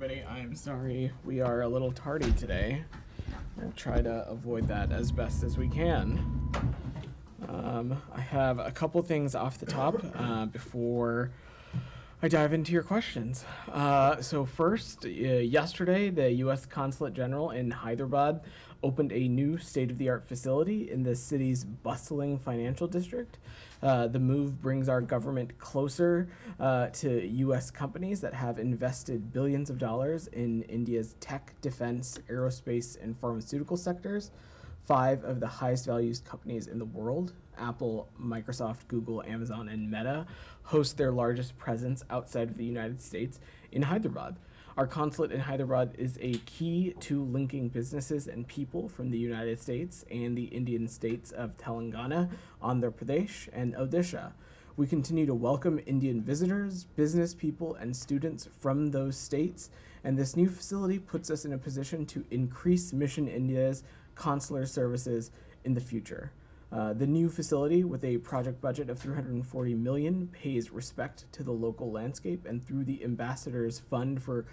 everybody. I'm sorry we are a little tardy today. We'll try to avoid that as best as we can. I have a couple things off the top before I dive into your questions. So first, yesterday, the U.S. Consulate General in Hyderabad opened a new state-of-the-art facility in the city's bustling financial district. The move brings our government closer to U.S. companies that have invested billions of dollars in India's tech, defense, aerospace, and pharmaceutical sectors. 5 of the highest valued companies in the world, Apple, Microsoft, Google, Amazon, and Meta, host their largest presence outside of the United States in Hyderabad. Our consulate in Hyderabad is a key to linking businesses and people from the United States and the Indian states of Telangana, Andhra Pradesh, and Odisha. We continue to welcome Indian visitors, business people, and students from those states, and this new facility puts us in a position to increase Mission India's consular services in the future. The new facility, with a project budget of $340 million, pays respect to the local landscape, and through the Ambassador's Fund for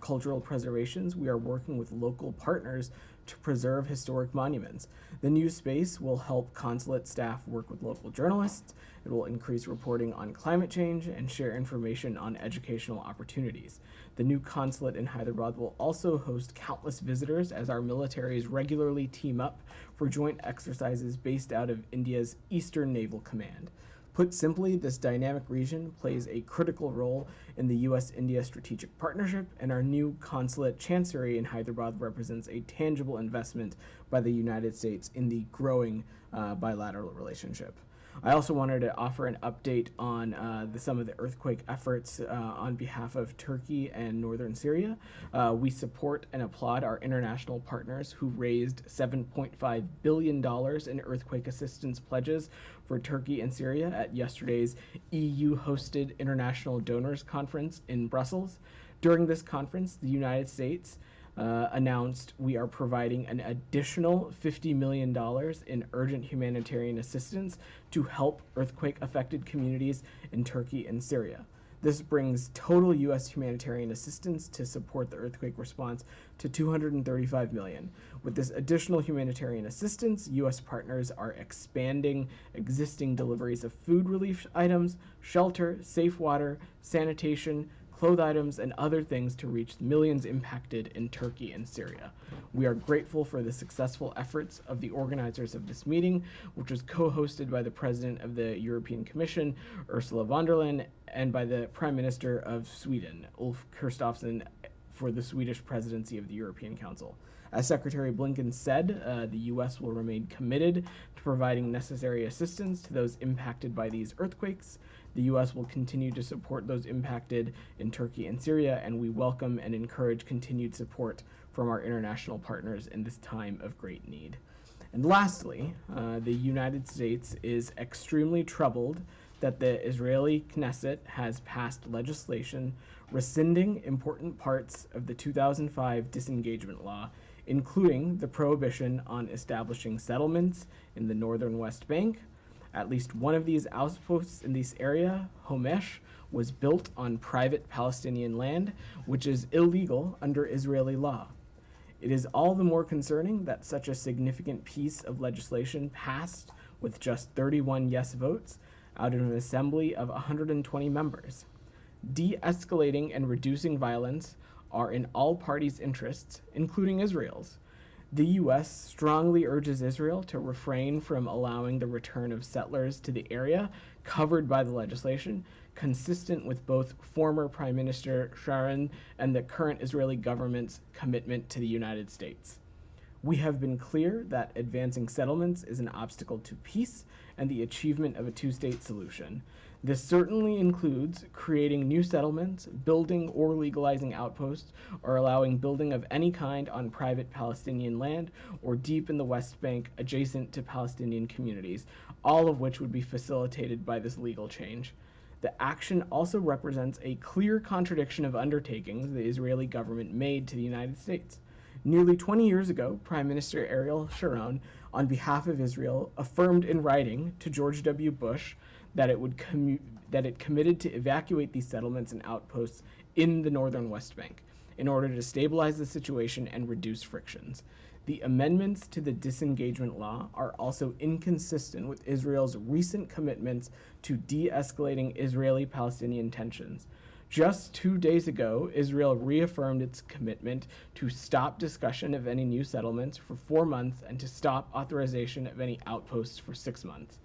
Cultural Preservations, we are working with local partners to preserve historic monuments. The new space will help consulate staff work with local journalists. It will increase reporting on climate change and share information on educational opportunities. The new consulate in Hyderabad will also host countless visitors as our militaries regularly team up for joint exercises based out of India's Eastern Naval Command. Put simply, this dynamic region plays a critical role in the U.S.-India strategic partnership, and our new consulate chancery in Hyderabad represents a tangible investment by the United States in the growing bilateral relationship. I also wanted to offer an update on some of the earthquake efforts on behalf of Turkey and northern Syria. We support and applaud our international partners who raised $7.5 billion in earthquake assistance pledges for Turkey and Syria at yesterday's EU-hosted International Donors Conference in Brussels. During this conference, the United States announced we are providing an additional $50 million in urgent humanitarian assistance to help earthquake-affected communities in Turkey and Syria. This brings total U.S. humanitarian assistance to support the earthquake response to $235 million. With this additional humanitarian assistance, U.S. partners are expanding existing deliveries of food relief items, shelter, safe water, sanitation, clothes items, and other things to reach the millions impacted in Turkey and Syria. We are grateful for the successful efforts of the organizers of this meeting, which was co-hosted by the President of the European Commission, Ursula von der Leyen, and by the Prime Minister of Sweden, Ulf Kristersson, for the Swedish presidency of the European Council. As Secretary Blinken said, the U.S. will remain committed to providing necessary assistance to those impacted by these earthquakes. The U.S. will continue to support those impacted in Turkey and Syria, and we welcome and encourage continued support from our international partners in this time of great need. And lastly, the United States is extremely troubled that the Israeli Knesset has passed legislation rescinding important parts of the 2005 disengagement law, including the prohibition on establishing settlements in the northern West Bank. At least one of these outposts in this area, Homesh, was built on private Palestinian land, which is illegal under Israeli law. It is all the more concerning that such a significant piece of legislation passed with just 31 yes votes out of an assembly of 120 members. De-escalating and reducing violence are in all parties' interests, including Israel's. The U.S. strongly urges Israel to refrain from allowing the return of settlers to the area covered by the legislation, consistent with both former Prime Minister Sharon and the current Israeli government's commitment to the United States. We have been clear that advancing settlements is an obstacle to peace and the achievement of a two-state solution. This certainly includes creating new settlements, building or legalizing outposts, or allowing building of any kind on private Palestinian land or deep in the West Bank adjacent to Palestinian communities, all of which would be facilitated by this legal change. The action also represents a clear contradiction of undertakings the Israeli government made to the United States. Nearly 20 years ago, Prime Minister Ariel Sharon, on behalf of Israel, affirmed in writing to George W. Bush that it committed to evacuate these settlements and outposts in the northern West Bank. in order to stabilize the situation and reduce frictions. The amendments to the disengagement law are also inconsistent with Israel's recent commitments to de-escalating Israeli-Palestinian tensions. Just 2 days ago, Israel reaffirmed its commitment to stop discussion of any new settlements for 4 months and to stop authorization of any outposts for 6 months.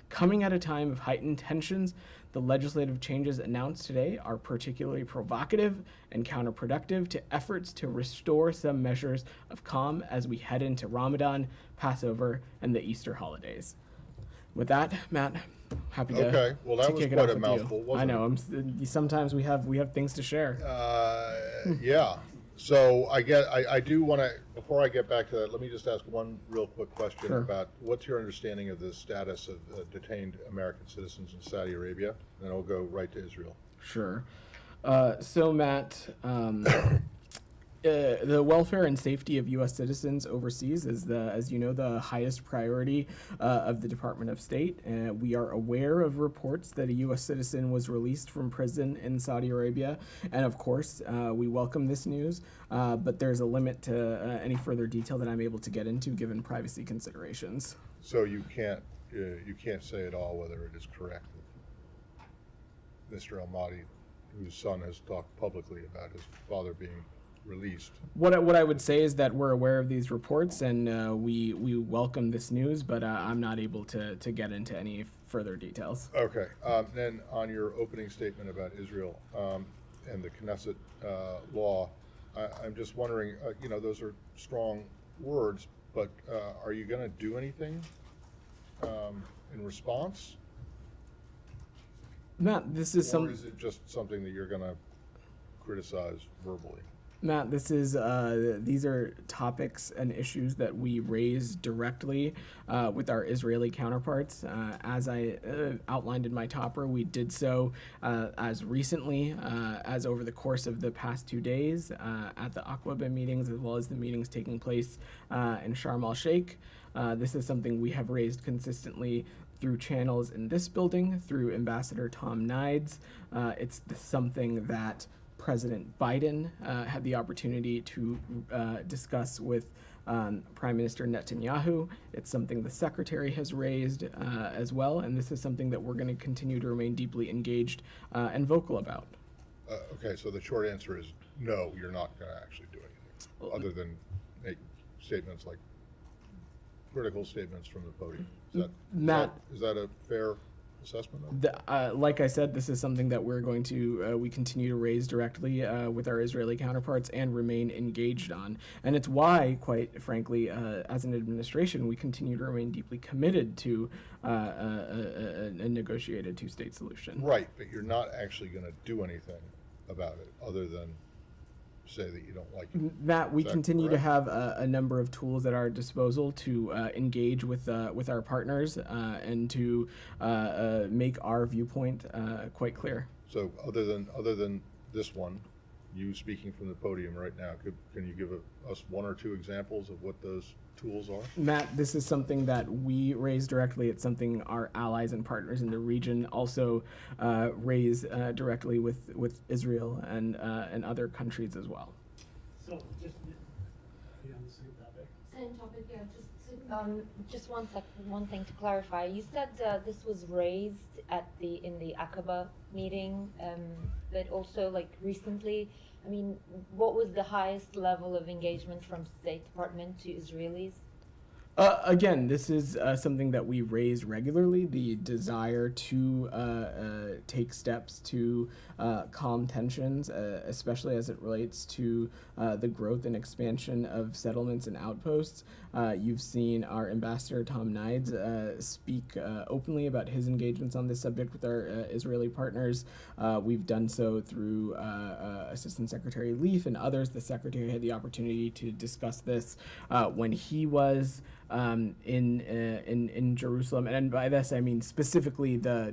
Coming at a time of heightened tensions, the legislative changes announced today are particularly provocative and counterproductive to efforts to restore some measures of calm as we head into Ramadan, Passover, and the Easter holidays. With that, Matt, happy to Okay, well, that to was kick it quite off a with mouthful, you. wasn't I know. it? Sometimes we have things to share. Yeah. So I do want to, before I get back to that, let me just ask one real quick question Sure. about what's your understanding of the status of detained American citizens in Saudi Arabia? Then I'll go right to Israel. Sure. So, Matt, the welfare and safety of U.S. citizens overseas is, as you know, the highest priority of the Department of State. We are aware of reports that a U.S. citizen was released from prison in Saudi Arabia, and of course, we welcome this news. But there's a limit to any further detail that I'm able to get into, given privacy considerations. So you can't say at all whether it is correct that Mr. Al-Mahdi, whose son has talked publicly about his father being released. What I would say is that we're aware of these reports and we welcome this news, but I'm not able to get into any further details. Okay. Then on your opening statement about Israel and the Knesset law, I'm just wondering, those are strong words, but are you going to do anything in response? Matt, this is Or is it just something that you're going to criticize verbally? Matt, these are topics and issues that we raise directly with our Israeli counterparts. As I outlined in my topper, we did so as recently as over the course of the past 2 days at the Aqaba meetings, as well as the meetings taking place in Sharm el-Sheikh. This is something we have raised consistently through channels in this building, through Ambassador Tom Nides. It's something that President Biden had the opportunity to discuss with Prime Minister Netanyahu. It's something the Secretary has raised as well, and this is something that we're going to continue to remain deeply engaged and vocal about. Okay, so the short answer is no, you're not going to actually do anything, other than make statements like critical statements from the podium. Is that a fair assessment of it? Like I said, this is something that we're going to we continue to raise directly with our Israeli counterparts and remain engaged on. And it's why, quite frankly, as an administration, we continue to remain deeply committed to a negotiated two-state solution. Right, but you're not actually going to do anything about it other than say that you don't like it. Matt, we continue to have a number of tools at our disposal to engage with our partners and to make our viewpoint quite clear. So other than this one, you speaking from the podium right now, can you give us one or two examples of what those tools are? Matt, this is something that we raise directly. It's something our allies and partners in the region also raise directly with Israel and other countries as well. So just on the same topic. Same topic, yeah. Just one thing to clarify. You said this was raised in the Aqaba meeting, but also like recently. I mean, what was the highest level of engagement from State Department to Israelis? Again, this is something that we raise regularly, the desire to take steps to calm tensions, especially as it relates to the growth and expansion of settlements and outposts. You've seen our ambassador, Tom Nides, speak openly about his engagements on this subject with our Israeli partners. We've done so through Assistant Secretary Leaf and others. The Secretary had the opportunity to discuss this when he was in Jerusalem, and by this I mean specifically the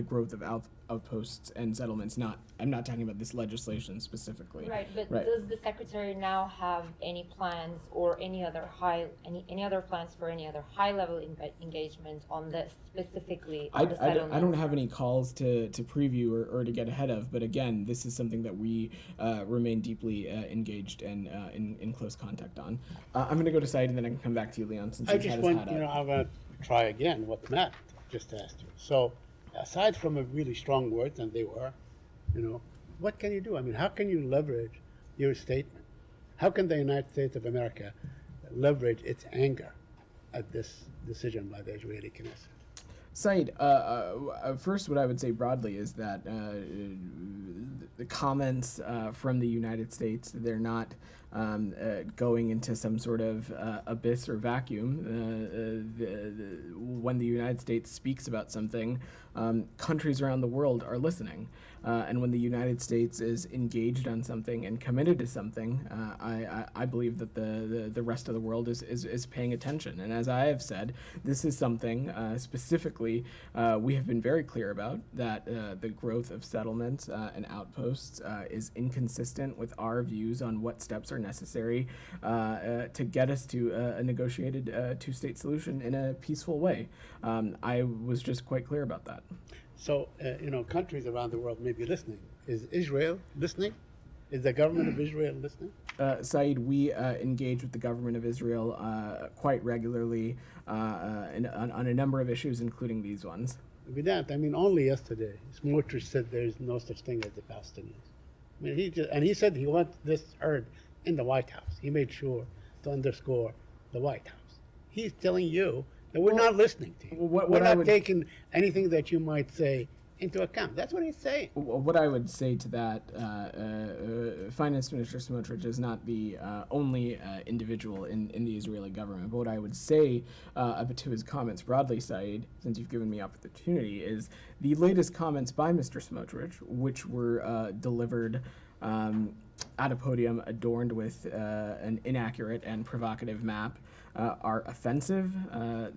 growth of outposts and settlements. I'm not talking about this legislation specifically. Right, but Right. does the secretary now have any plans or any other plans for any other high-level engagement on this specifically? On the I don't settlements? have any calls to preview or to get ahead of, but again, this is something that we remain deeply engaged and in close contact on. I'm going to go to Said and then I can come back to you, Leon, since I you've just had his want, hat up. I want to try again what Matt just asked you. So, aside from a really strong words, and they were, what can you do? I mean, how can you leverage your statement? How can the United States of America leverage its anger at this decision by the Israeli Knesset? Said, first, what I would say broadly is that the comments from the United States, they're not going into some sort of abyss or vacuum. When the United States speaks about something, countries around the world are listening. And when the United States is engaged on something and committed to something, I believe that the rest of the world is paying attention. And as I have said, this is something specifically we have been very clear about, that the growth of settlements and outposts is inconsistent with our views on what steps are necessary to get us to a negotiated two-state solution in a peaceful way. I was just quite clear about that. So, countries around the world may be listening. Is Israel listening? Is the government of Israel listening? Said, we engage with the government of Israel quite regularly on a number of issues, including these ones. Vedant, only yesterday, Smotrich said there is no such thing as the Palestinians. He said he wants this heard in the White House. He made sure to underscore the White House. He's telling you that we're not listening to you. We're not taking anything that you might say into account. That's what he's saying. What I would say to that, Finance Minister Smotrich is not the only individual in the Israeli government. But what I would say to his comments broadly, Said, since you've given me opportunity, is the latest comments by Mr. Smotrich, which were delivered at a podium adorned with an inaccurate and provocative map, are offensive,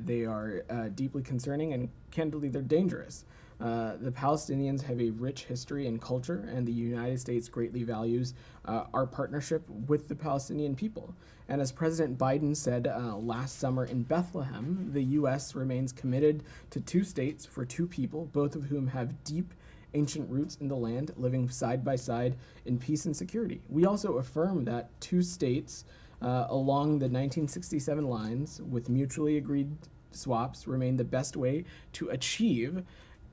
they are deeply concerning, and candidly, they're dangerous. The Palestinians have a rich history and culture, and the United States greatly values our partnership with the Palestinian people. And as President Biden said last summer in Bethlehem, the U.S. remains committed to two states for two people, both of whom have deep ancient roots in the land, living side by side in peace and security. We also affirm that two states along the 1967 lines with mutually agreed swaps remain the best way to achieve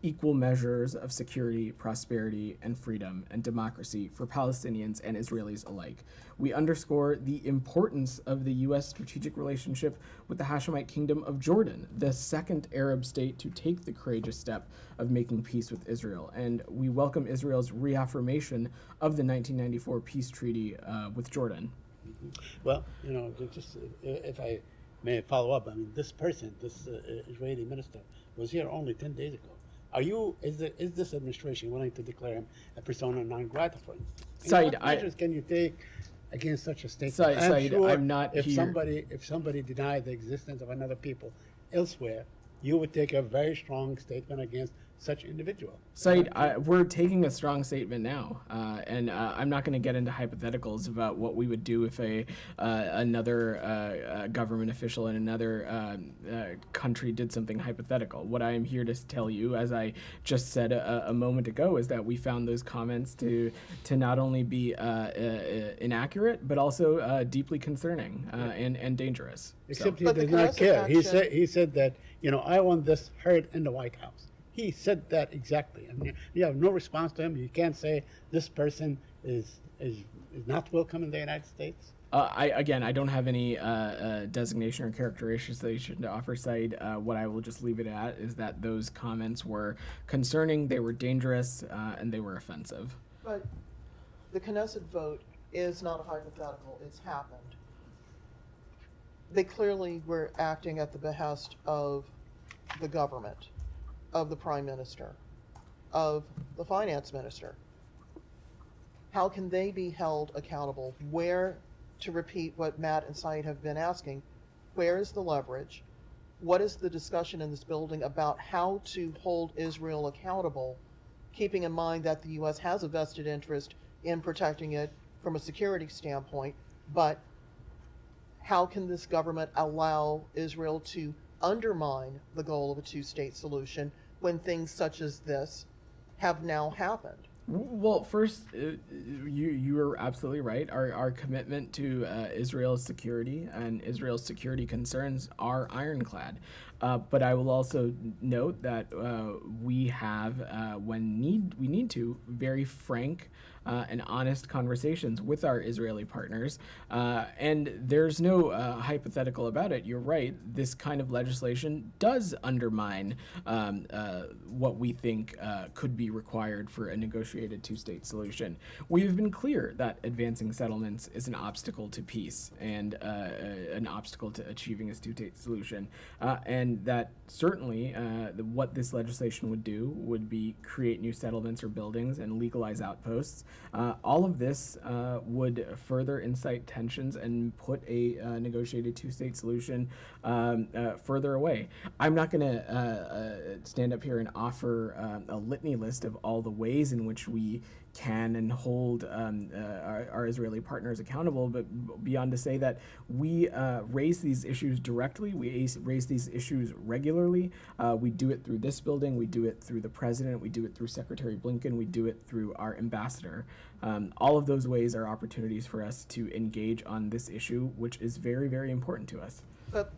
equal measures of security, prosperity, and freedom and democracy for Palestinians and Israelis alike. We underscore the importance of the U.S. strategic relationship with the Hashemite Kingdom of Jordan, the second Arab state to take the courageous step of making peace with Israel. And we welcome Israel's reaffirmation of the 1994 peace treaty with Jordan. Well, just if I may follow up, this person, this Israeli minister, was here only 10 days ago. Is this administration willing to declare him a persona non grata, for instance? Said, what measures can you take against such a statement? Said, sure I'm not if here. If somebody denied the existence of another people elsewhere, you would take a very strong statement against such individual. Said, we're taking a strong statement now, and I'm not going to get into hypotheticals about what we would do if another government official in another country did something hypothetical. What I am here to tell you, as I just said a moment ago, is that we found those comments to not only be inaccurate, but also deeply concerning and dangerous. Except So. he does not care. He said that, I want this heard in the White House. He said that exactly. You have no response to him. You can't say this person is not welcome in the United States. I don't have any designation or characterization to offer. Said, what I will just leave it at is that those comments were concerning, they were dangerous, and they were offensive. But the Knesset vote is not a hypothetical. It's happened. They clearly were acting at the behest of the government, of the prime minister, of the finance minister. How can they be held accountable? Where, to repeat what Matt and Said have been asking, where is the leverage? What is the discussion in this building about how to hold Israel accountable keeping in mind that the U.S. has a vested interest in protecting it from a security standpoint, but how can this government allow Israel to undermine the goal of a two-state solution when things such as this have now happened? Well, first, you are absolutely right. Our commitment to Israel's security and Israel's security concerns are ironclad. But I will also note that we have, when we need to, very frank and honest conversations with our Israeli partners. And there's no hypothetical about it. You're right. This kind of legislation does undermine what we think could be required for a negotiated two-state solution. We've been clear that advancing settlements is an obstacle to peace and an obstacle to achieving a two-state solution. And that certainly what this legislation would do would be create new settlements or buildings and legalize outposts. All of this would further incite tensions and put a negotiated two-state solution further away. I'm not going to stand up here and offer a litany list of all the ways in which we can and hold our Israeli partners accountable, but beyond to say that we raise these issues directly, we raise these issues regularly. We do it through this building, we do it through the president, we do it through Secretary Blinken, we do it through our ambassador. All of those ways are opportunities for us to engage on this issue, which is very, very important to us. But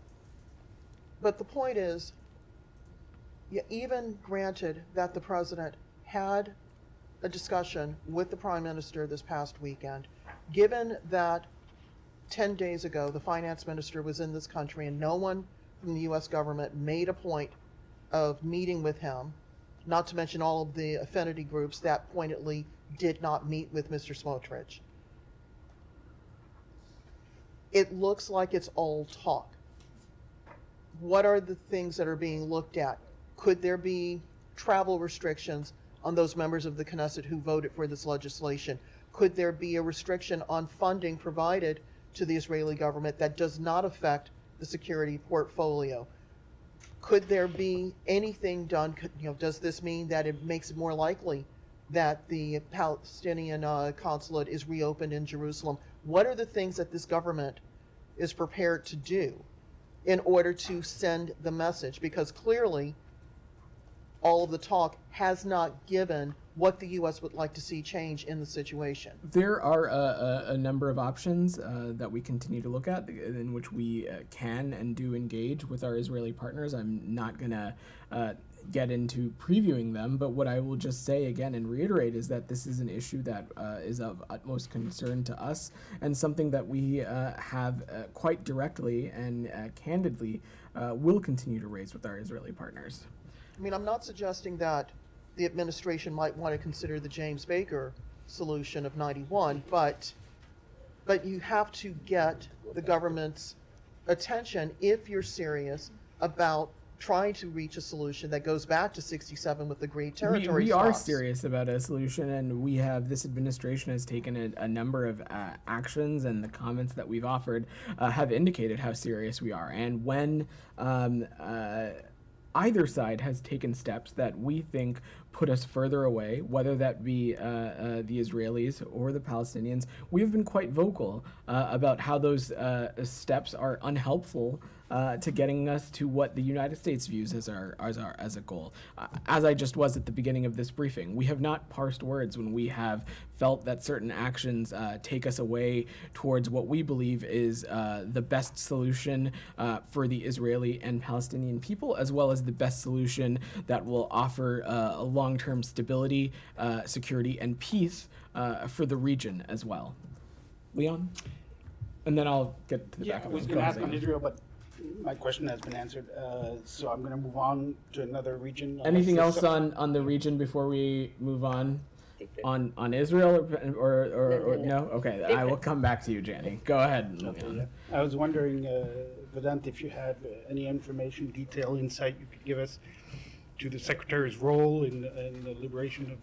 the point is, even granted that the president had a discussion with the prime minister this past weekend, given that 10 days ago the finance minister was in this country and no one from the U.S. government made a point of meeting with him, not to mention all of the affinity groups that pointedly did not meet with Mr. Smotrich. It looks like it's all talk. What are the things that are being looked at? Could there be travel restrictions on those members of the Knesset who voted for this legislation? Could there be a restriction on funding provided to the Israeli government that does not affect the security portfolio? Could there be anything done? Does this mean that it makes it more likely that the Palestinian consulate is reopened in Jerusalem? What are the things that this government is prepared to do in order to send the message? Because clearly, all of the talk has not given what the U.S. would like to see change in the situation. There are a number of options that we continue to look at in which we can and do engage with our Israeli partners. I'm not going to get into previewing them, but what I will just say again and reiterate is that this is an issue that is of utmost concern to us and something that we have quite directly and candidly will continue to raise with our Israeli partners. I mean, I'm not suggesting that the administration might want to consider the James Baker solution of 91, but you have to get the government's attention if you're serious about trying to reach a solution that goes back to 67 with agreed territory We are swaps. serious about a solution, and this administration has taken a number of actions, and the comments that we've offered have indicated how serious we are. And when either side has taken steps that we think put us further away, whether that be the Israelis or the Palestinians, we've been quite vocal about how those steps are unhelpful to getting us to what the United States views as a goal. As I just was at the beginning of this briefing, we have not parsed words when we have felt that certain actions take us away towards what we believe is the best solution for the Israeli and Palestinian people, as well as the best solution that will offer a long-term stability, security, and peace for the region as well. Leon? And then I'll get to the back I of was it. going Go to ask ahead, on Leon. Israel, but my question has been answered. So I'm going to move on to another region. Anything Unless else there's on the region before we move on? On Israel or no? Okay, I will come back to you, Jenny. Go ahead. Leon. I was wondering, Vedant, if you have any information, detail, insight you could give us to the Secretary's role in the liberation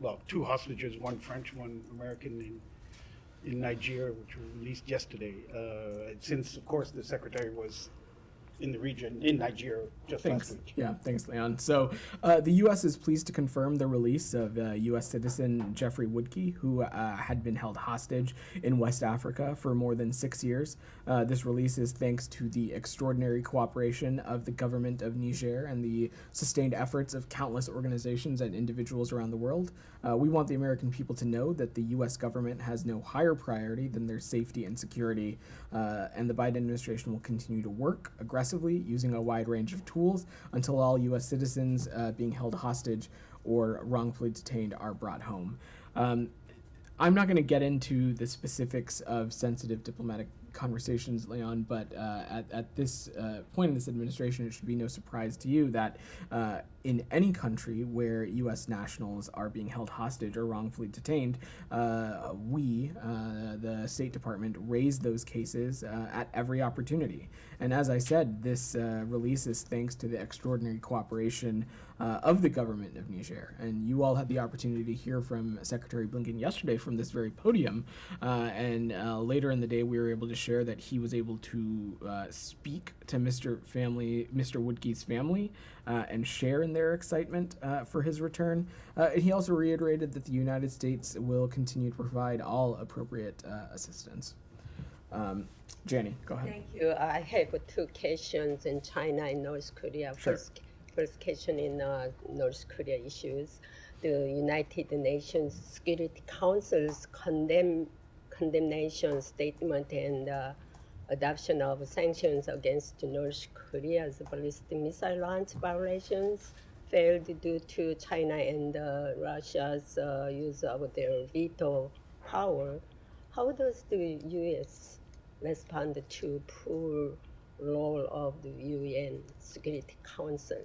of, two hostages, one French, one American in Niger, which were released yesterday. Since, of course, the Secretary was in the region, in Niger, just Thanks. last week. Yeah, thanks, Leon. So the U.S. is pleased to confirm the release of U.S. citizen Jeffrey Woodkey, who had been held hostage in West Africa for more than 6 years. This release is thanks to the extraordinary cooperation of the government of Niger and the sustained efforts of countless organizations and individuals around the world. We want the American people to know that the U.S. government has no higher priority than their safety and security, and the Biden administration will continue to work aggressively using a wide range of tools until all U.S. citizens being held hostage or wrongfully detained are brought home. I'm not going to get into the specifics of sensitive diplomatic conversations, Leon, but at this point in this administration, it should be no surprise to you that in any country where U.S. nationals are being held hostage or wrongfully detained, we, the State Department, raise those cases at every opportunity. And as I said, this release is thanks to the extraordinary cooperation of the government of Niger. And you all had the opportunity to hear from Secretary Blinken yesterday from this very podium. And later in the day, we were able to share that he was able to speak to Mr. Woodkey's family and share in their excitement for his return. And he also reiterated that the United States will continue to provide all appropriate assistance. Janie, go ahead. Thank you. I have two questions in China and North Korea. Sure. First question in North Korea issues. The United Nations Security Council's condemnation statement and adoption of sanctions against North Korea's ballistic missile launch violations failed due to China and Russia's use of their veto power. How does the U.S. respond to poor role of the UN Security Council?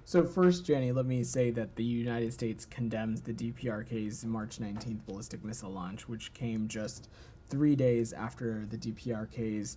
So first, Jenny, let me say that the United States condemns the DPRK's March 19th ballistic missile launch, which came just 3 days after the DPRK's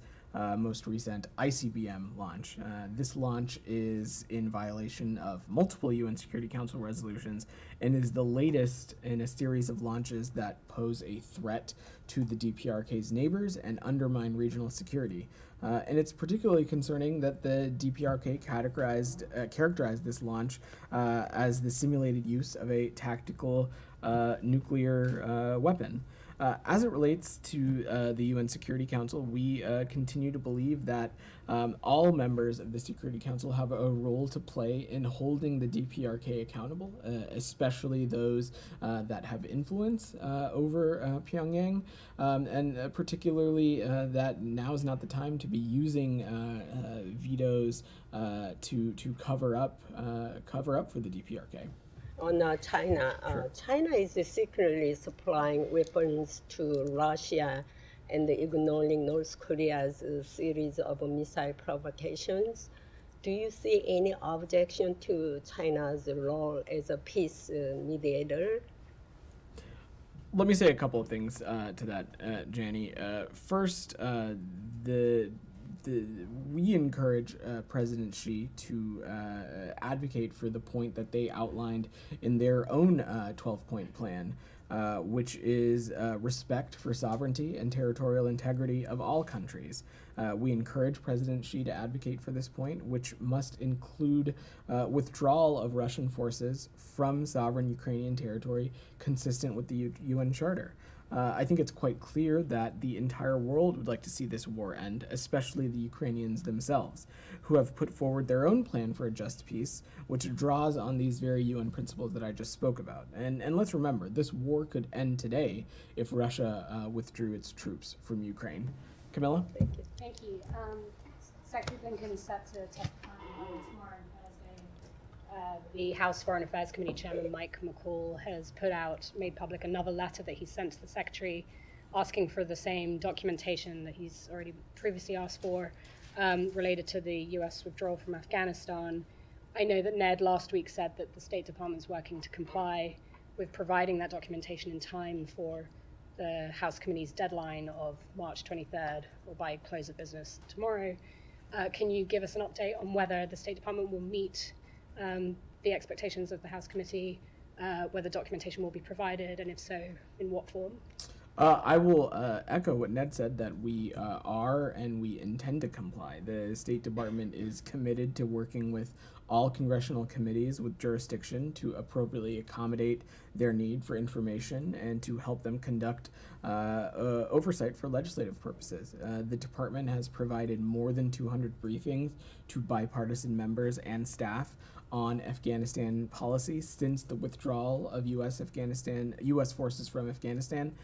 most recent ICBM launch. This launch is in violation of multiple UN Security Council resolutions and is the latest in a series of launches that pose a threat to the DPRK's neighbors and undermine regional security. And it's particularly concerning that the DPRK characterized this launch as the simulated use of a tactical nuclear weapon. As it relates to the UN Security Council, we continue to believe that all members of the Security Council have a role to play in holding the DPRK accountable, especially those that have influence over Pyongyang, and particularly that now is not the time to be using vetoes to cover up for the DPRK. On China, Sure. China is secretly supplying weapons to Russia and ignoring North Korea's series of missile provocations. Do you see any objection to China's role as a peace mediator? Let me say a couple of things to that, Janie. First, we encourage President Xi to advocate for the point that they outlined in their own 12-point plan, which is respect for sovereignty and territorial integrity of all countries. We encourage President Xi to advocate for this point, which must include withdrawal of Russian forces from sovereign Ukrainian territory consistent with the UN Charter. I think it's quite clear that the entire world would like to see this war end, especially the Ukrainians themselves, who have put forward their own plan for a just peace, which draws on these very UN principles that I just spoke about. And let's remember, this war could end today if Russia withdrew its troops from Ukraine. Camilla? Thank you. Thank you. Secretary Blinken is set to testify tomorrow and Thursday. The House Foreign Affairs Committee Chairman Mike McCall has made public another letter that he sent to the Secretary asking for the same documentation that he's already previously asked for related to the U.S. withdrawal from Afghanistan. I know that Ned last week said that the State Department's working to comply with providing that documentation in time for the House Committee's deadline of March 23rd, or by close of business tomorrow. Can you give us an update on whether the State Department will meet the expectations of the House Committee, whether documentation will be provided, and if so, in what form? I will echo what Ned said, that we are and we intend to comply. The State Department is committed to working with all congressional committees with jurisdiction to appropriately accommodate their need for information and to help them conduct oversight for legislative purposes. The department has provided more than 200 briefings to bipartisan members and staff on Afghanistan policy since the withdrawal of U.S. forces from Afghanistan.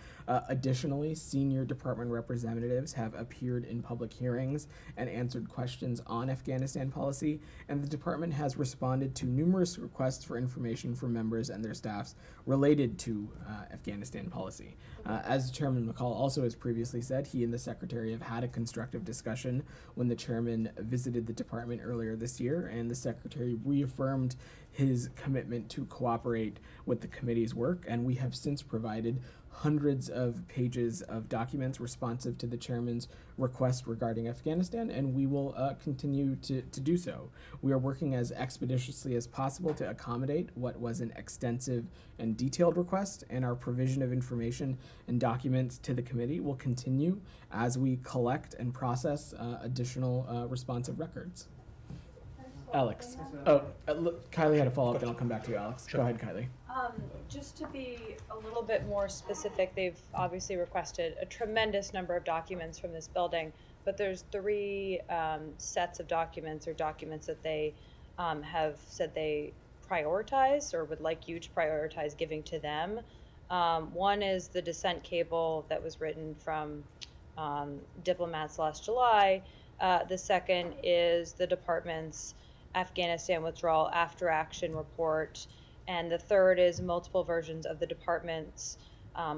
Additionally, senior department representatives have appeared in public hearings and answered questions on Afghanistan policy, and the department has responded to numerous requests for information from members and their staffs related to Afghanistan policy. As Chairman McCall also has previously said, he and the Secretary have had a constructive discussion when the Chairman visited the department earlier this year, and the Secretary reaffirmed his commitment to cooperate with the committee's work, and we have since provided hundreds of pages of documents responsive to the chairman's request regarding Afghanistan, and we will continue to do so. We are working as expeditiously as possible to accommodate what was an extensive and detailed request, and our provision of information and documents to the committee will continue as we collect and process additional responsive records. Alex. Look, Kylie had a follow-up, then I'll come back to you, Alex. Go ahead, Kylie. Just to be a little bit more specific, they've obviously requested a tremendous number of documents from this building, but there's 3 sets of documents or documents that they have said they prioritize or would like you to prioritize giving to them. One is the dissent cable that was written from diplomats last July. The second is the department's Afghanistan withdrawal after action report. And the third is multiple versions of the department's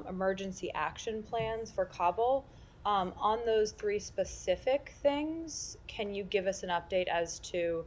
emergency action plans for Kabul. On those 3 specific things, can you give us an update as to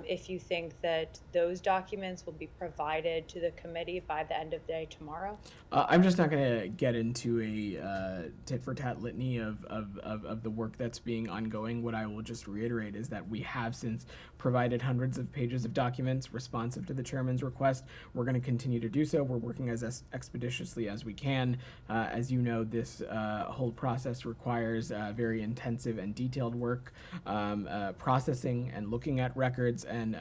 if you think that those documents will be provided to the committee by the end of the day tomorrow? I'm just not going to get into a tit-for-tat litany of the work that's being ongoing. What I will just reiterate is that we have since provided hundreds of pages of documents responsive to the chairman's request. We're going to continue to do so. We're working as expeditiously as we can. As you know, this whole process requires very intensive and detailed work, processing and looking at records and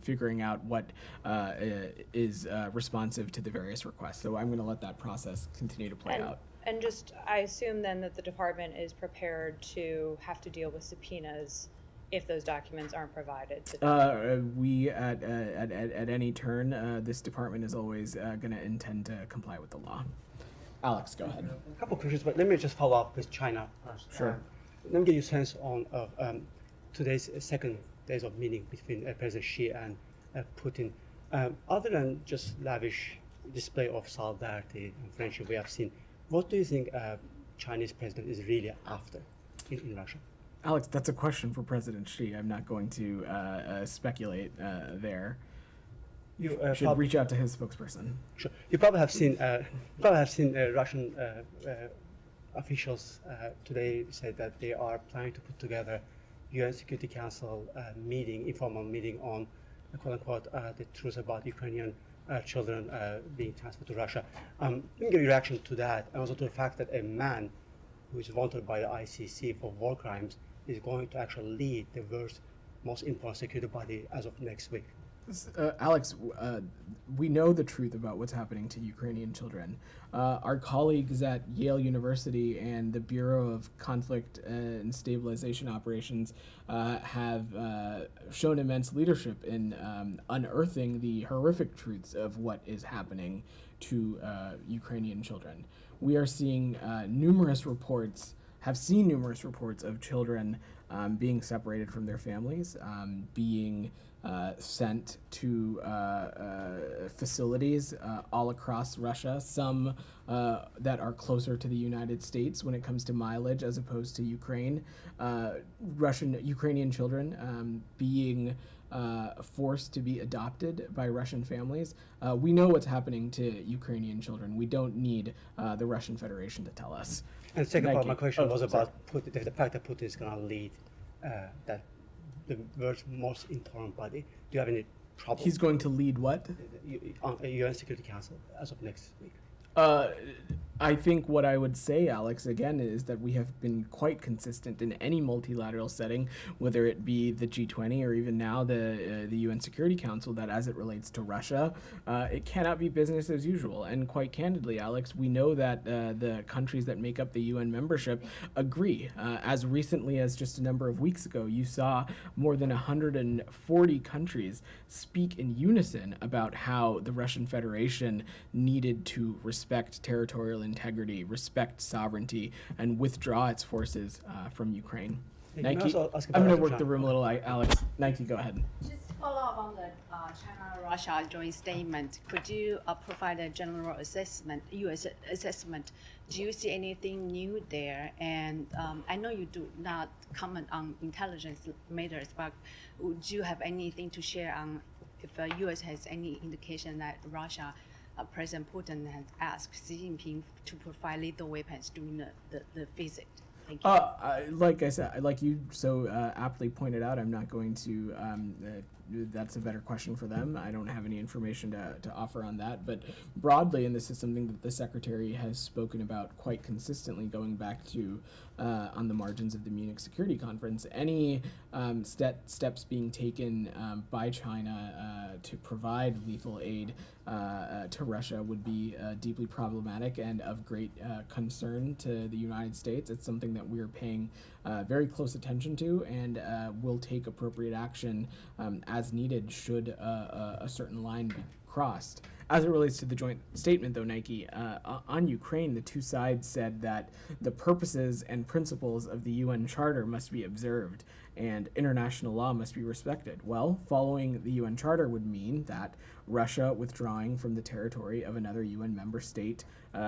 figuring out what is responsive to the various requests. So I'm going to let that process continue to play out. And just, I assume then that the department is prepared to have to deal with subpoenas if those documents aren't provided to them. We at any turn, this department is always going to intend to comply with the law. Alex, go ahead. A couple of questions, but let me just follow up with China first. Sure. Let me get your sense on today's second days of meeting between President Xi and Putin. Other than just lavish display of solidarity and friendship we have seen, what do you think Chinese president is really after in Russia? Alex, that's a question for President Xi. I'm not going to speculate there. You should reach out to his spokesperson. Sure. You probably have seen Russian officials today say that they are planning to put together UN Security Council informal meeting on quote-unquote the truth about Ukrainian children being transferred to Russia. Let me get your reaction to that, and also to the fact that a man who is wanted by the ICC for war crimes is going to actually lead the world's most important security body as of next week. Alex, we know the truth about what's happening to Ukrainian children. Our colleagues at Yale University and the Bureau of Conflict and Stabilization Operations have shown immense leadership in unearthing the horrific truths of what is happening to Ukrainian children. We are seeing numerous reports of children being separated from their families, being sent to facilities all across Russia, some that are closer to the United States when it comes to mileage as opposed to Ukraine. Ukrainian children being forced to be adopted by Russian families. We know what's happening to Ukrainian children. We don't need the Russian Federation to tell us. And the second part of my question was about the fact that Putin is going to lead that the world's most important body. Do you have any problem? He's going to lead what? On a UN Security Council as of next week. I think what I would say, Alex, again, is that we have been quite consistent in any multilateral setting, whether it be the G20 or even now the UN Security Council, that as it relates to Russia, it cannot be business as usual. And quite candidly, Alex, we know that the countries that make up the UN membership agree. As recently as just a number of weeks ago, you saw more than 140 countries speak in unison about how the Russian Federation needed to respect territorial integrity, respect sovereignty, and withdraw its forces from Ukraine. Can I Nike, also ask I'm about going to work Russia? the room a little, Alex. Nike, go ahead. Just follow up on the China-Russia joint statement. Could you provide a general assessment, U.S. assessment? Do you see anything new there? And I know you do not comment on intelligence matters, but would you have anything to share on if the U.S. has any indication that Russia, President Putin has asked Xi Jinping to provide lethal weapons during the visit? Thank you. Like I said, like you so aptly pointed out, I'm not going to. That's a better question for them. I don't have any information to offer on that. But broadly, and this is something that the Secretary has spoken about quite consistently going back to on the margins of the Munich Security Conference, any steps being taken by China to provide lethal aid to Russia would be deeply problematic and of great concern to the United States. It's something that we're paying very close attention to and will take appropriate action as needed should a certain line be crossed. As it relates to the joint statement, though, Nike, on Ukraine, the two sides said that the purposes and principles of the UN Charter must be observed and international law must be respected. Well, following the UN Charter would mean that Russia withdrawing from the territory of another UN member state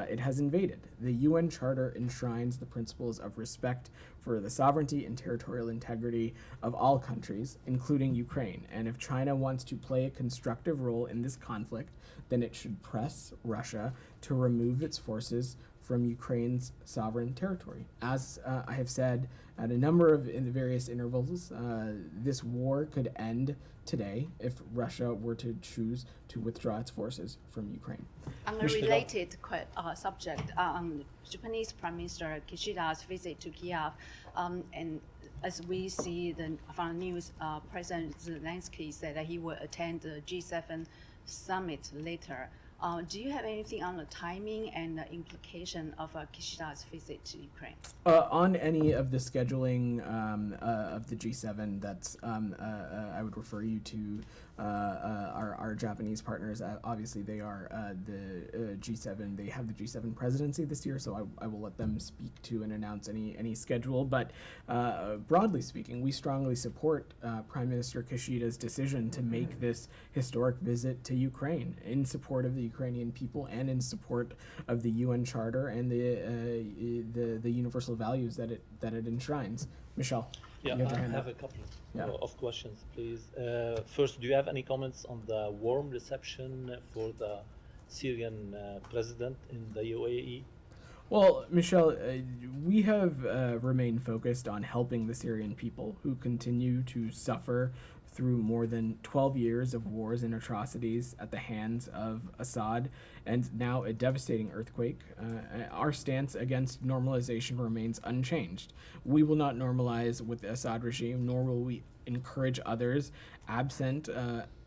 it has invaded. The UN Charter enshrines the principles of respect for the sovereignty and territorial integrity of all countries, including Ukraine. And if China wants to play a constructive role in this conflict, then it should press Russia to remove its forces from Ukraine's sovereign territory. As I have said at a number of in the various intervals, this war could end today if Russia were to choose to withdraw its forces from Ukraine. On a related subject, Japanese Prime Minister Kishida's visit to Kiev, and as we see from the news, President Zelensky said that he will attend the G7 summit later. Do you have anything on the timing and the implication of Kishida's visit to Ukraine? On any of the scheduling of the G7, that's I would refer you to our Japanese partners. Obviously, they are the G7. They have the G7 presidency this year, so I will let them speak to and announce any schedule. But broadly speaking, we strongly support Prime Minister Kishida's decision to make this historic visit to Ukraine in support of the Ukrainian people and in support of the UN Charter and the universal values that it enshrines. Michelle, yeah, you had your I hand have up. a couple Yeah. of questions, please. First, do you have any comments on the warm reception for the Syrian president in the UAE? Well, Michelle, we have remained focused on helping the Syrian people who continue to suffer through more than 12 years of wars and atrocities at the hands of Assad and now a devastating earthquake. Our stance against normalization remains unchanged. We will not normalize with the Assad regime, nor will we encourage others absent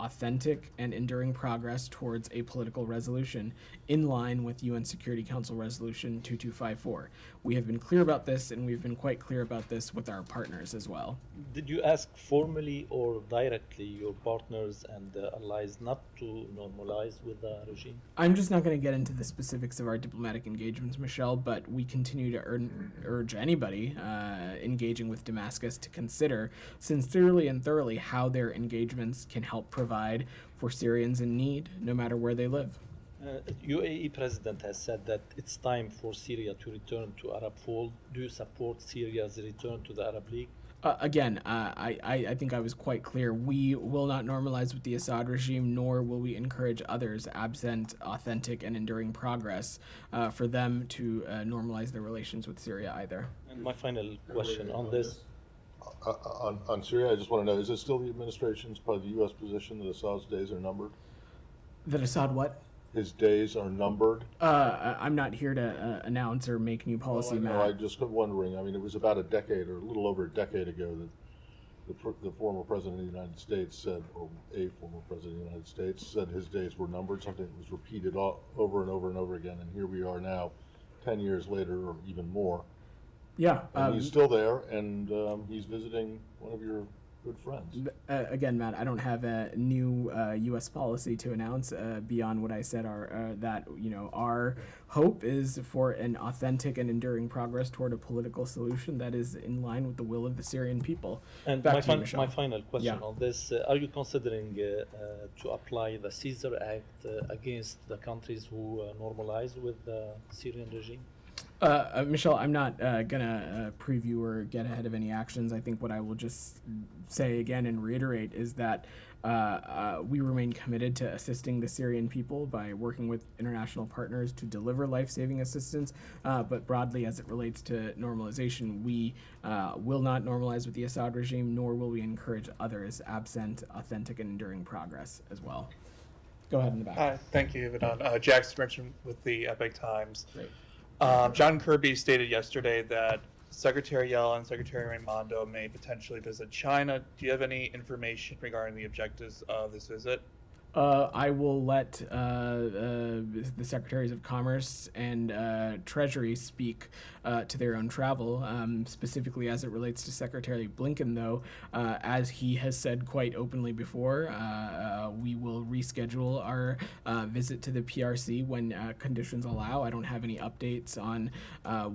authentic and enduring progress towards a political resolution in line with UN Security Council Resolution 2254. We have been clear about this, and we've been quite clear about this with our partners as well. Did you ask formally or directly your partners and allies not to normalize with the regime? I'm just not going to get into the specifics of our diplomatic engagements, Michelle, but we continue to urge anybody engaging with Damascus to consider sincerely and thoroughly how their engagements can help provide for Syrians in need, no matter where they live. UAE president has said that it's time for Syria to return to Arab fold. Do you support Syria's return to the Arab League? Again, I think I was quite clear. We will not normalize with the Assad regime, nor will we encourage others, absent authentic and enduring progress, for them to normalize their relations with Syria either. And my final question on this. On Syria, I just want to know, is it still the administration's, part of the U.S. position that Assad's days are numbered? That Assad what? his days are numbered? I'm not here to announce or make new policy, No, Matt. I just got wondering, I mean, it was about a decade or a little over a decade ago that the former president of the United States said, or a former president of the United States said his days were numbered, something that was repeated over and over and over again, and here we are now, 10 years later or even more. Yeah. And he's still there, and he's visiting one of your good friends. Again, Matt, I don't have a new U.S. policy to announce beyond what I said. That our hope is for an authentic and enduring progress toward a political solution that is in line with the will of the Syrian people. And Back my, to you, Michelle. my final question Yeah. on this, are you considering to apply the Caesar Act against the countries who normalize with the Syrian regime? Michelle, I'm not gonna preview or get ahead of any actions. I think what I will just say again and reiterate is that we remain committed to assisting the Syrian people by working with international partners to deliver life-saving assistance. But broadly, as it relates to normalization, we will not normalize with the Assad regime, nor will we encourage others absent authentic and enduring progress as well. Go ahead in the back. Hi, thank you, Vedant. Jack Smerchant with the Epic Times. Great. John Kirby stated yesterday that Secretary Yellen and Secretary Raimondo may potentially visit China. Do you have any information regarding the objectives of this visit? I will let the Secretaries of Commerce and Treasury speak to their own travel, specifically as it relates to Secretary Blinken, though, as he has said quite openly before, we will reschedule our visit to the PRC when conditions allow. I don't have any updates on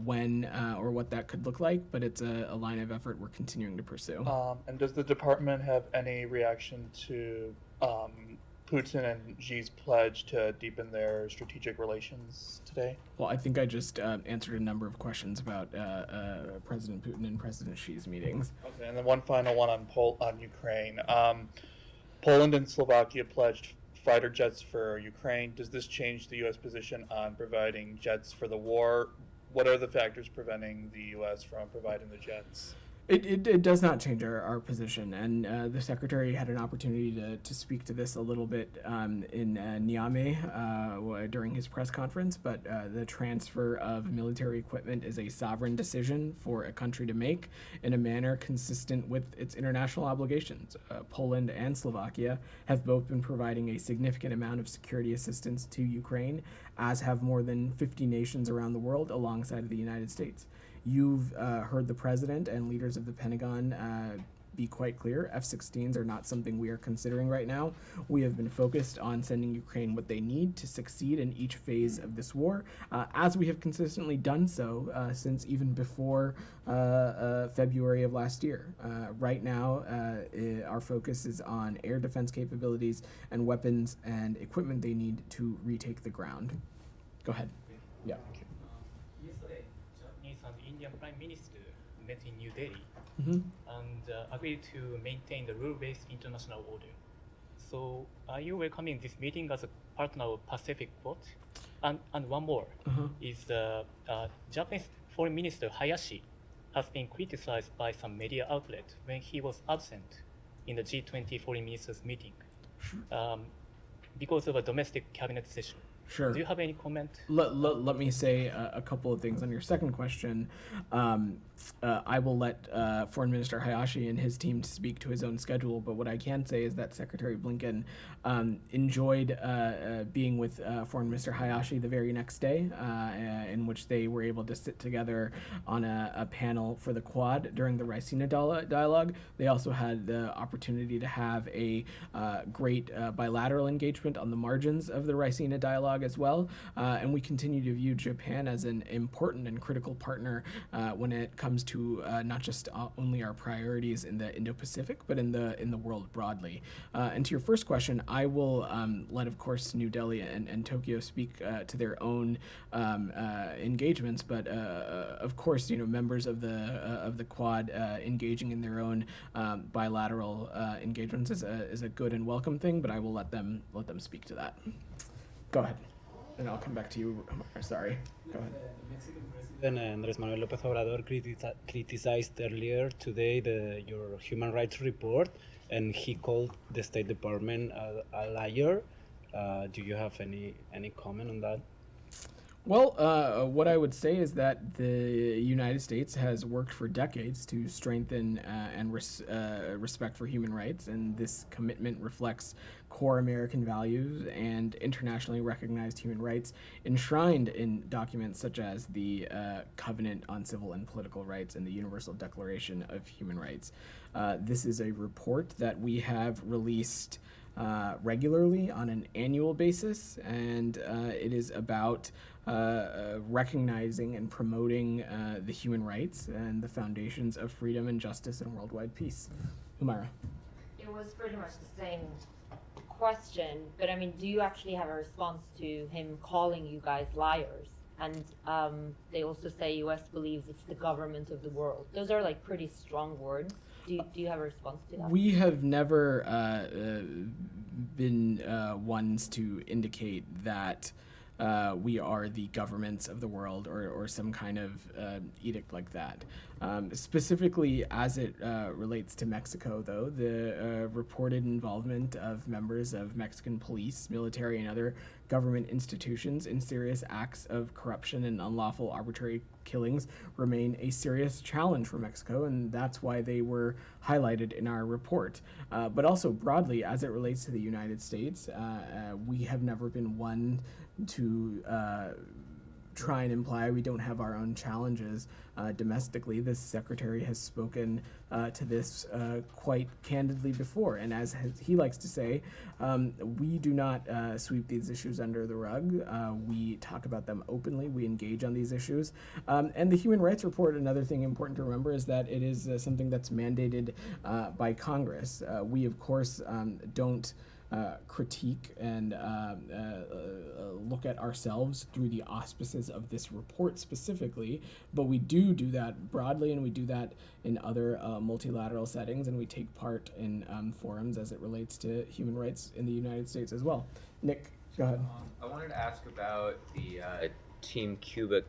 when or what that could look like, but it's a line of effort we're continuing to pursue. And does the department have any reaction to Putin and Xi's pledge to deepen their strategic relations today? Well, I think I just answered a number of questions about President Putin and President Xi's meetings. Okay, and then one final one on Ukraine. Poland and Slovakia pledged fighter jets for Ukraine. Does this change the U.S. position on providing jets for the war? What are the factors preventing the U.S. from providing the jets? It does not change our position, and the Secretary had an opportunity to speak to this a little bit in Niamey during his press conference, but the transfer of military equipment is a sovereign decision for a country to make in a manner consistent with its international obligations. Poland and Slovakia have both been providing a significant amount of security assistance to Ukraine, as have more than 50 nations around the world alongside of the United States. You've heard the president and leaders of the Pentagon be quite clear. F-16s are not something we are considering right now. We have been focused on sending Ukraine what they need to succeed in each phase of this war, as we have consistently done so since even before February of last year. Right now, our focus is on air defense capabilities and weapons and equipment they need to retake the ground. Go ahead. Yeah. Indian Prime Minister met in New Delhi Mm-hmm. and agreed to maintain the rule-based international order. So are you welcoming this meeting as a partner of Pacific Quad? And one more is the Japanese Foreign Minister Hayashi has been criticized by some media outlets when he was absent in the G20 Foreign Ministers meeting because of a domestic cabinet session. Sure. Do you have any comment? Let me say a couple of things on your second question. I will let Foreign Minister Hayashi and his team speak to his own schedule, but what I can say is that Secretary Blinken enjoyed being with Foreign Minister Hayashi the very next day, in which they were able to sit together on a panel for the Quad during the Raisina dialogue. They also had the opportunity to have a great bilateral engagement on the margins of the Raisina dialogue as well, and we continue to view Japan as an important and critical partner when it comes to not just only our priorities in the Indo-Pacific, but in the world broadly. And to your first question, I will let, of course, New Delhi and Tokyo speak to their own engagements, but of course, members of the Quad engaging in their own bilateral engagements is a good and welcome thing. But I will let them speak to that. Go ahead, and I'll come back to you. Sorry. Go ahead. President Andrés Manuel López Obrador criticized earlier today your human rights report, and he called the State Department a liar. Do you have any comment on that? Well, what I would say is that the United States has worked for decades to strengthen respect for human rights, and this commitment reflects core American values and internationally recognized human rights enshrined in documents such as the Covenant on Civil and Political Rights and the Universal Declaration of Human Rights. This is a report that we have released regularly on an annual basis, and it is about recognizing and promoting the human rights and the foundations of freedom and justice and worldwide peace. Humaira. It was pretty much the same question, but I mean, do you actually have a response to him calling you guys liars? And they also say U.S. believes it's the government of the world. Those are like pretty strong words. Do you have a response to that? We have never been ones to indicate that we are the governments of the world or some kind of edict like that. Specifically as it relates to Mexico, though, the reported involvement of members of Mexican police, military, and other government institutions in serious acts of corruption and unlawful arbitrary killings remain a serious challenge for Mexico, and that's why they were highlighted in our report. But also broadly, as it relates to the United States, we have never been one to try and imply we don't have our own challenges domestically. The Secretary has spoken to this quite candidly before, and as he likes to say, we do not sweep these issues under the rug. We talk about them openly. We engage on these issues. And the Human Rights Report, another thing important to remember is that it is something that's mandated by Congress. We, of course, don't critique and look at ourselves through the auspices of this report specifically, but we do that broadly, and we do that in other multilateral settings, and we take part in forums as it relates to human rights in the United States as well. Nick, go ahead. I wanted to ask about the Team Cuba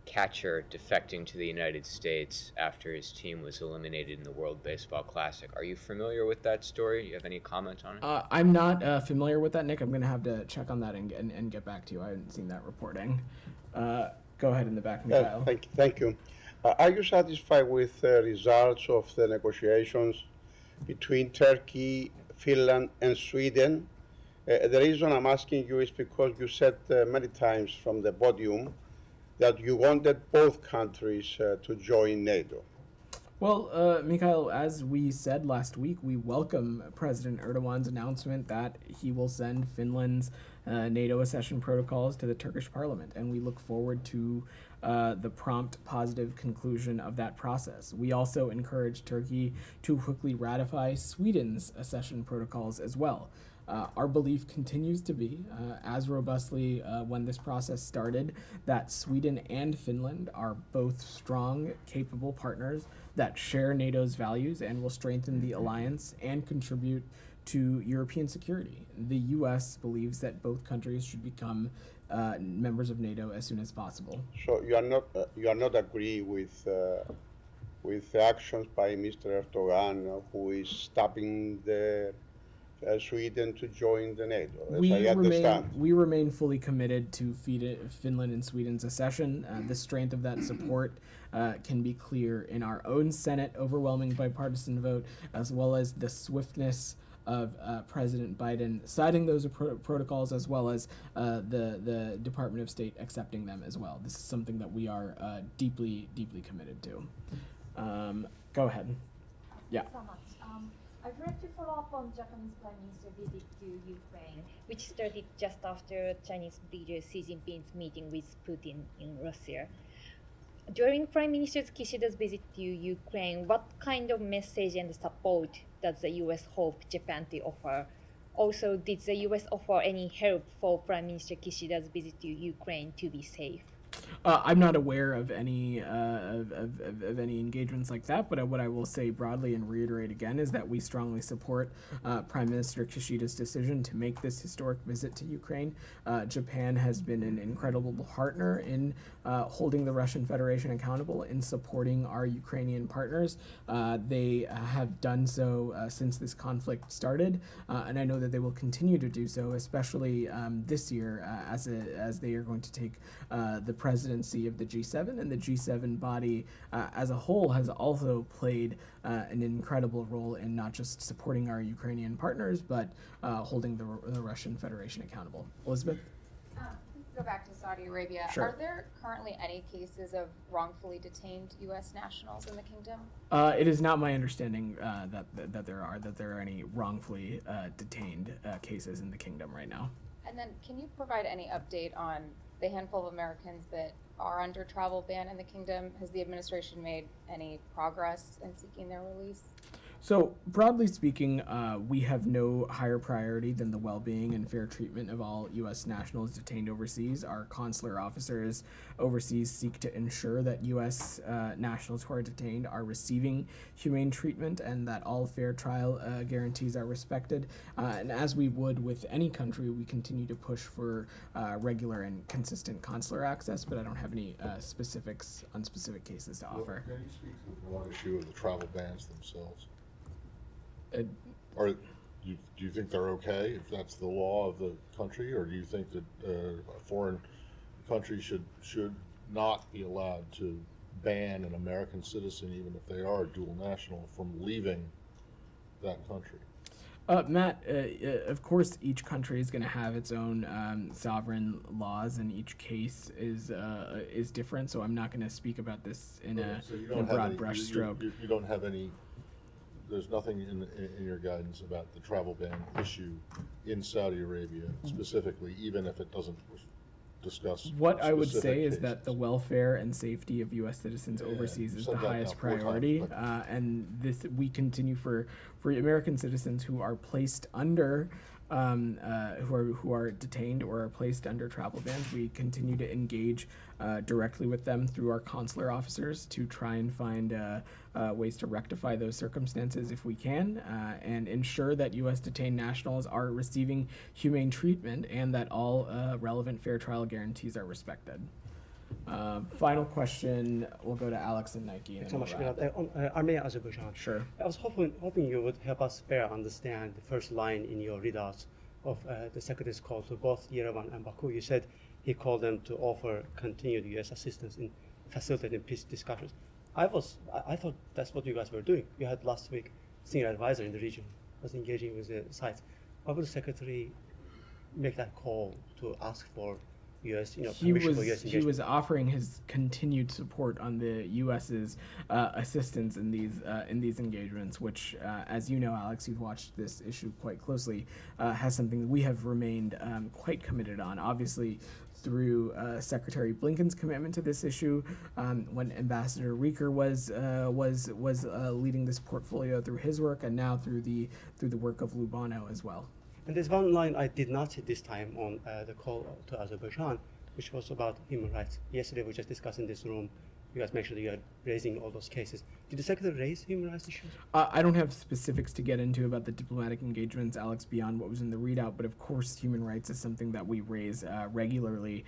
catcher defecting to the United States after his team was eliminated in the World Baseball Classic. Are you familiar with that story? You have any comment on it? I'm not familiar with that, Nick. I'm going to have to check on that and get back to you. I haven't seen that reporting. Go ahead in the back, Mikhail. Thank you. Are you satisfied with the results of the negotiations between Turkey, Finland, and Sweden? The reason I'm asking you is because you said many times from the podium that you wanted both countries to join NATO. Well, Mikhail, as we said last week, we welcome President Erdogan's announcement that he will send Finland's NATO accession protocols to the Turkish parliament, and we look forward to the prompt positive conclusion of that process. We also encourage Turkey to quickly ratify Sweden's accession protocols as well. Our belief continues to be, as robustly when this process started, that Sweden and Finland are both strong, capable partners that share NATO's values and will strengthen the alliance and contribute to European security. The U.S. believes that both countries should become members of NATO as soon as possible. So you are not agree with the actions by Mr. Erdogan, who is stopping the Sweden to join the NATO, as I understand. We remain fully committed to Finland and Sweden's accession. The strength of that support can be clear in our own Senate overwhelming bipartisan vote, as well as the swiftness of President Biden signing those protocols, as well as the Department of State accepting them as well. This is something that we are deeply, deeply committed to. Go ahead. Yeah. Thank you so much. I'd like to follow up on Japanese Prime Minister visit to Ukraine, which started just after Chinese leader Xi Jinping's meeting with Putin in Russia. During Prime Minister Kishida's visit to Ukraine, what kind of message and support does the U.S. hope Japan to offer? Also, did the U.S. offer any help for Prime Minister Kishida's visit to Ukraine to be safe? I'm not aware of any of any engagements like that, but what I will say broadly and reiterate again is that we strongly support Prime Minister Kishida's decision to make this historic visit to Ukraine. Japan has been an incredible partner in holding the Russian Federation accountable, in supporting our Ukrainian partners. They have done so since this conflict started, and I know that they will continue to do so, especially this year as they are going to take the presidency of the G7, and the G7 body as a whole has also played an incredible role in not just supporting our Ukrainian partners, but holding the Russian Federation accountable. Elizabeth? Go back to Saudi Arabia. Sure. Are there currently any cases of wrongfully detained U.S. nationals in the kingdom? It is not my understanding that there are any wrongfully detained cases in the kingdom right now. And then can you provide any update on the handful of Americans that are under travel ban in the kingdom? Has the administration made any progress in seeking their release? So, broadly speaking, we have no higher priority than the well-being and fair treatment of all U.S. nationals detained overseas. Our consular officers overseas seek to ensure that U.S. Nationals who are detained are receiving humane treatment and that all fair trial guarantees are respected. And as we would with any country, we continue to push for regular and consistent consular access, but I don't have any specifics on specific cases to offer. Can you speak to the one issue of the travel bans themselves? Do you think they're okay if that's the law of the country, or do you think that a foreign country should not be allowed to ban an American citizen, even if they are a dual national, from leaving that country? Matt, of course, each country is going to have its own sovereign laws, and each case is different. So I'm not going to speak about this in a broad brushstroke. You don't have any. There's nothing in your guidance about the travel ban issue in Saudi Arabia specifically, even if it doesn't discuss. What I would specific say cases. is that the welfare and safety of U.S. citizens overseas is the highest priority, and this we continue for American citizens who are placed under. Who are detained or are placed under travel bans. We continue to engage directly with them through our consular officers to try and find ways to rectify those circumstances if we can, and ensure that U.S. detained nationals are receiving humane treatment and that all relevant fair trial guarantees are respected. Final question, we'll go to Alex and Nike. Thanks so much. On Armenia, Azerbaijan. Sure. I was hoping you would help us better understand the first line in your readouts of the Secretary's call to both Yerevan and Baku. You said he called them to offer continued U.S. assistance in facilitating peace discussions. I thought that's what you guys were doing. You had last week senior advisor in the region was engaging with the sites. Why would the Secretary make that call to ask for U.S. permission for U.S. engagement? He was offering his continued support on the U.S.'s assistance in these engagements, which, as you know, Alex, you've watched this issue quite closely, has something we have remained quite committed on. Obviously, through Secretary Blinken's commitment to this issue, when Ambassador Rieker was leading this portfolio through his work, and now through the work of Lubano as well. And there's one line I did not see this time on the call to Azerbaijan, which was about human rights. Yesterday we just discussed in this room, you guys mentioned that you are raising all those cases. Did the Secretary raise human rights issues? I don't have specifics to get into about the diplomatic engagements, Alex, beyond what was in the readout, but of course human rights is something that we raise regularly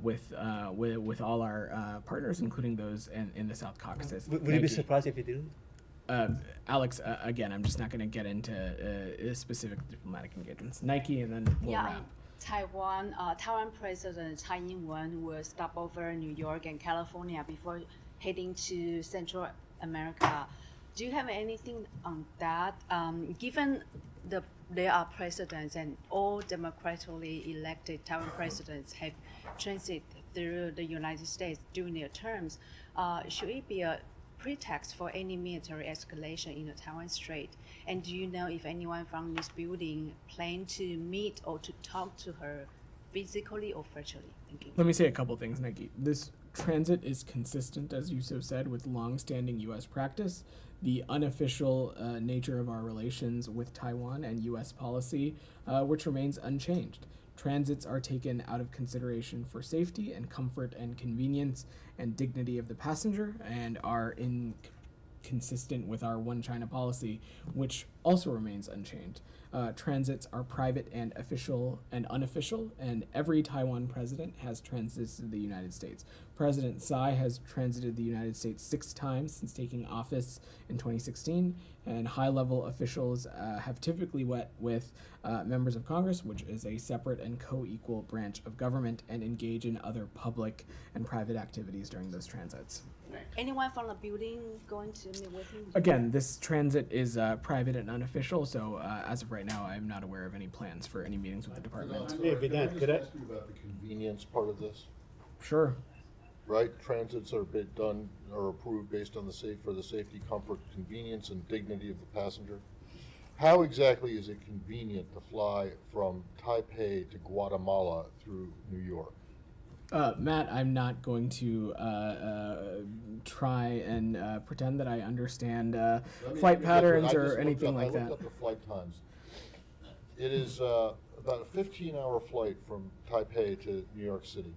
with all our partners, including those in the South Caucasus. Would you be surprised if you didn't? Alex, again, I'm just not going to get into specific diplomatic engagements. Nike, and then we'll wrap. Taiwan President Tsai Ing-wen will stop over New York and California before heading to Central America. Do you have anything on that? Given there are presidents and all democratically elected Taiwan presidents have transited through the United States during their terms, should it be a pretext for any military escalation in the Taiwan Strait? And do you know if anyone from this building plan to meet or to talk to her physically or virtually? Thank you. Let me say a couple things, Nike. This transit is consistent, as you so said, with long-standing U.S. practice. The unofficial nature of our relations with Taiwan and U.S. policy, which remains unchanged. Transits are taken out of consideration for safety and comfort and convenience and dignity of the passenger and are consistent with our One China policy, which also remains unchanged. Transits are private and official and unofficial, and every Taiwan president has transited the United States. President Tsai has transited the United States 6 times since taking office in 2016, and high-level officials have typically met with members of Congress, which is a separate and co-equal branch of government, and engage in other public and private activities during those transits. Anyone from the building going to meet with him? Again, this transit is private and unofficial, so as of right now, I'm not aware of any plans for any meetings with the department. Hey, Vedant, could I ask you about the convenience part of this? Sure. Right, transits are done or approved based on the safety, comfort, convenience, and dignity of the passenger. How exactly is it convenient to fly from Taipei to Guatemala through New York? Matt, I'm not going to try and pretend that I understand flight patterns or anything like that. I looked up the flight times. It is about a 15-hour flight from Taipei to New York City.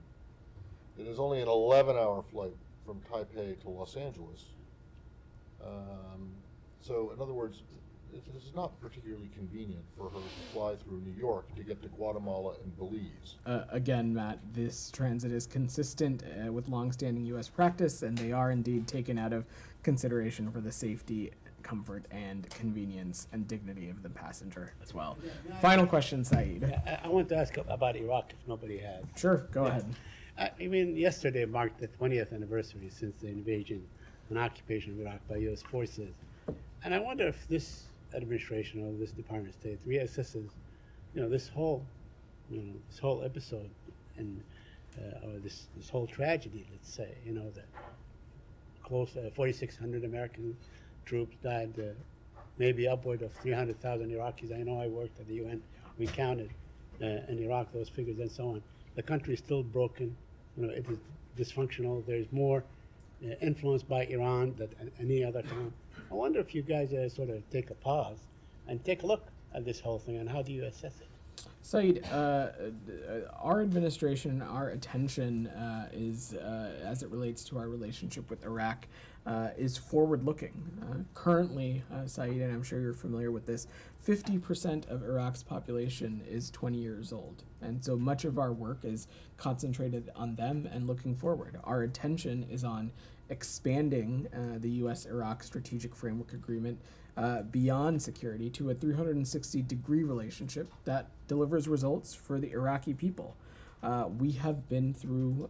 It is only an 11-hour flight from Taipei to Los Angeles. So, in other words, it is not particularly convenient for her to fly through New York to get to Guatemala and Belize. Again, Matt, this transit is consistent with longstanding U.S. practice, and they are indeed taken out of consideration for the safety, comfort, and convenience and dignity of the passenger as well. Final question, Saeed. I want to ask about Iraq if nobody has. Sure, go ahead. I mean, yesterday marked the 20th anniversary since the invasion and occupation of Iraq by U.S. forces. And I wonder if this administration or this Department of State reassesses, this whole episode and or this whole tragedy. Let's say, that close 4,600 American troops died, maybe upward of 300,000 Iraqis. I know I worked at the UN. We counted in Iraq those figures and so on. The country is still broken. It is dysfunctional. There's more influenced by Iran than any other time. I wonder if you guys sort of take a pause and take a look at this whole thing, and how do you assess it? Saeed, our administration, our attention is, as it relates to our relationship with Iraq, is forward-looking. Currently, Saeed, and I'm sure you're familiar with this, 50% of Iraq's population is 20 years old. And so much of our work is concentrated on them and looking forward. Our attention is on expanding the U.S.-Iraq Strategic Framework Agreement beyond security to a 360-degree relationship that delivers results for the Iraqi people. We have been through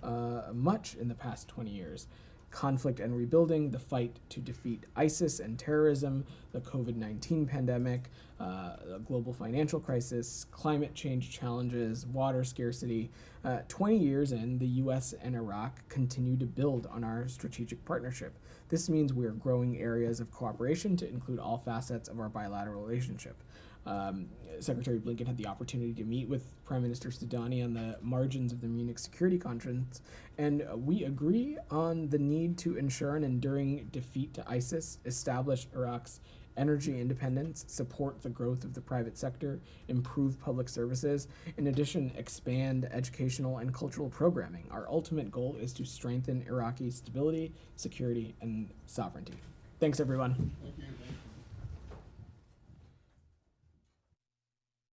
much in the past 20 years. Conflict and rebuilding, the fight to defeat ISIS and terrorism, the COVID-19 pandemic, the global financial crisis, climate change challenges, water scarcity. 20 years in, the U.S. and Iraq continue to build on our strategic partnership. This means we are growing areas of cooperation to include all facets of our bilateral relationship. Secretary Blinken had the opportunity to meet with Prime Minister Sudani on the margins of the Munich Security Conference, and we agree on the need to ensure an enduring defeat to ISIS, establish Iraq's energy independence, support the growth of the private sector, improve public services, in addition, expand educational and cultural programming. Our ultimate goal is to strengthen Iraqi stability, security, and sovereignty. Thanks, everyone. Thank you.